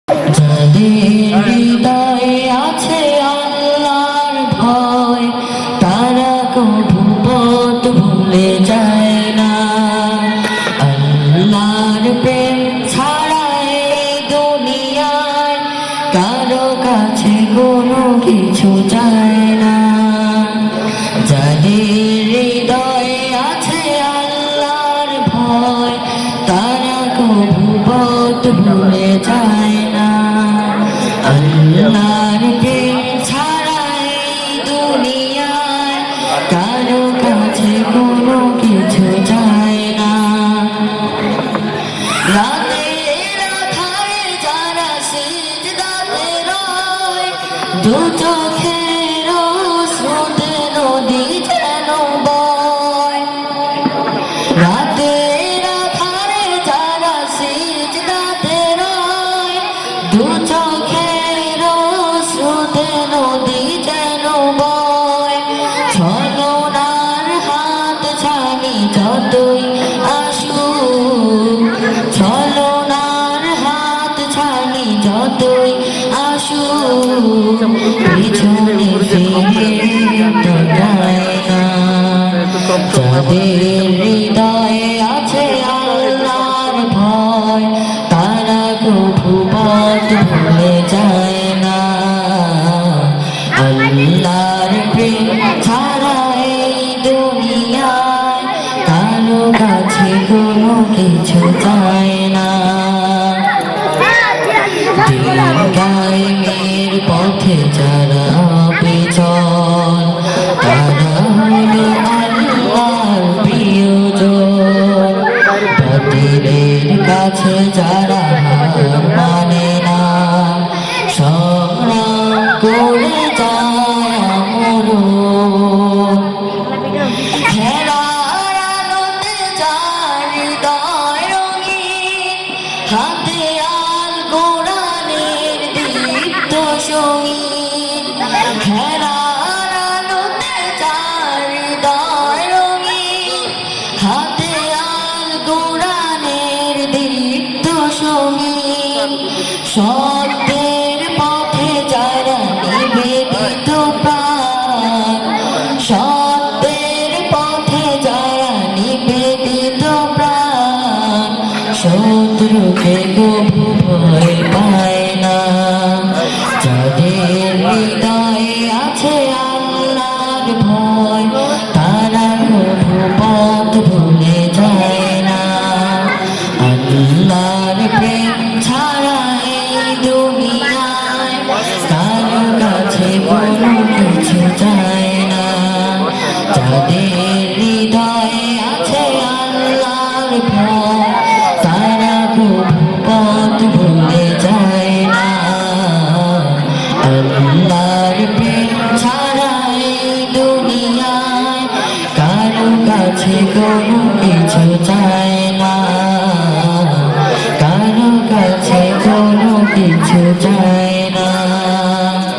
যাদের হৃদয়ে আছে আল্লাহর ভয় তারা কভু পথ ভুলে যায় না। আল্লাহর প্রেম ছাড়া এই দুনিয়ায় কারো কাছে কোনো কিছু চায় না। যাদের হৃদয়ে আছে আল্লাহর ভয় তারা কভু পথ ভুলে যায় না। আল্লাহর প্রেম ছাড়া এই দুনিয়ায় কারো কাছে কোনো কিছু চায় না। রাতের আঁধারে যারা সিজদাতে রয় দু চোখের স্রোতে নদী যেন বয়। রাতের আঁধারে যারা সিজদাতে রয় দু চোখের স্রোতে নদী যেন বয়। ছলনার হাত ছানি যতই আসুক, ছলনার হাত ছানি যতই আসুক, পিছনে ফিরে তাকায় না। যাদের হৃদয়ে আছে আল্লাহর ভয় তারা কভু পথ ভুলে যায় না। আল্লাহর প্রেম ছাড়া এই দুনিয়ায় কারো কাছে কোনো কিছু চায় না। দিন কায়েমের পথে যারা পিছন তারা হলো আল্লাহর প্রিয়জন। বাতিলের কাছে যারা হার মানে না সংগ্রাম করে যায় আমরণ। হেরার আলোতে যার হৃদয় রঙিন হাতে আল কোরআনের দীপ্ত সঙ্গীন। হেরার আলোতে যার হৃদয় রঙিন হাতে আল কোরআনের দীপ্ত সঙ্গীন। সত্যের পথে যারা নিবেদিত প্রাণ, সত্যের পথে যারা নিবেদিত প্রাণ, শত্রুকে কভু ভয় পায় না। যাদের হৃদয়ে আছে আল্লাহর ভয় তারা কভু পথ ভুলে যায় না। আল্লাহর প্রেম ছাড়া এই দুনিয়ায় কারো কাছে কোনো কিছু চায়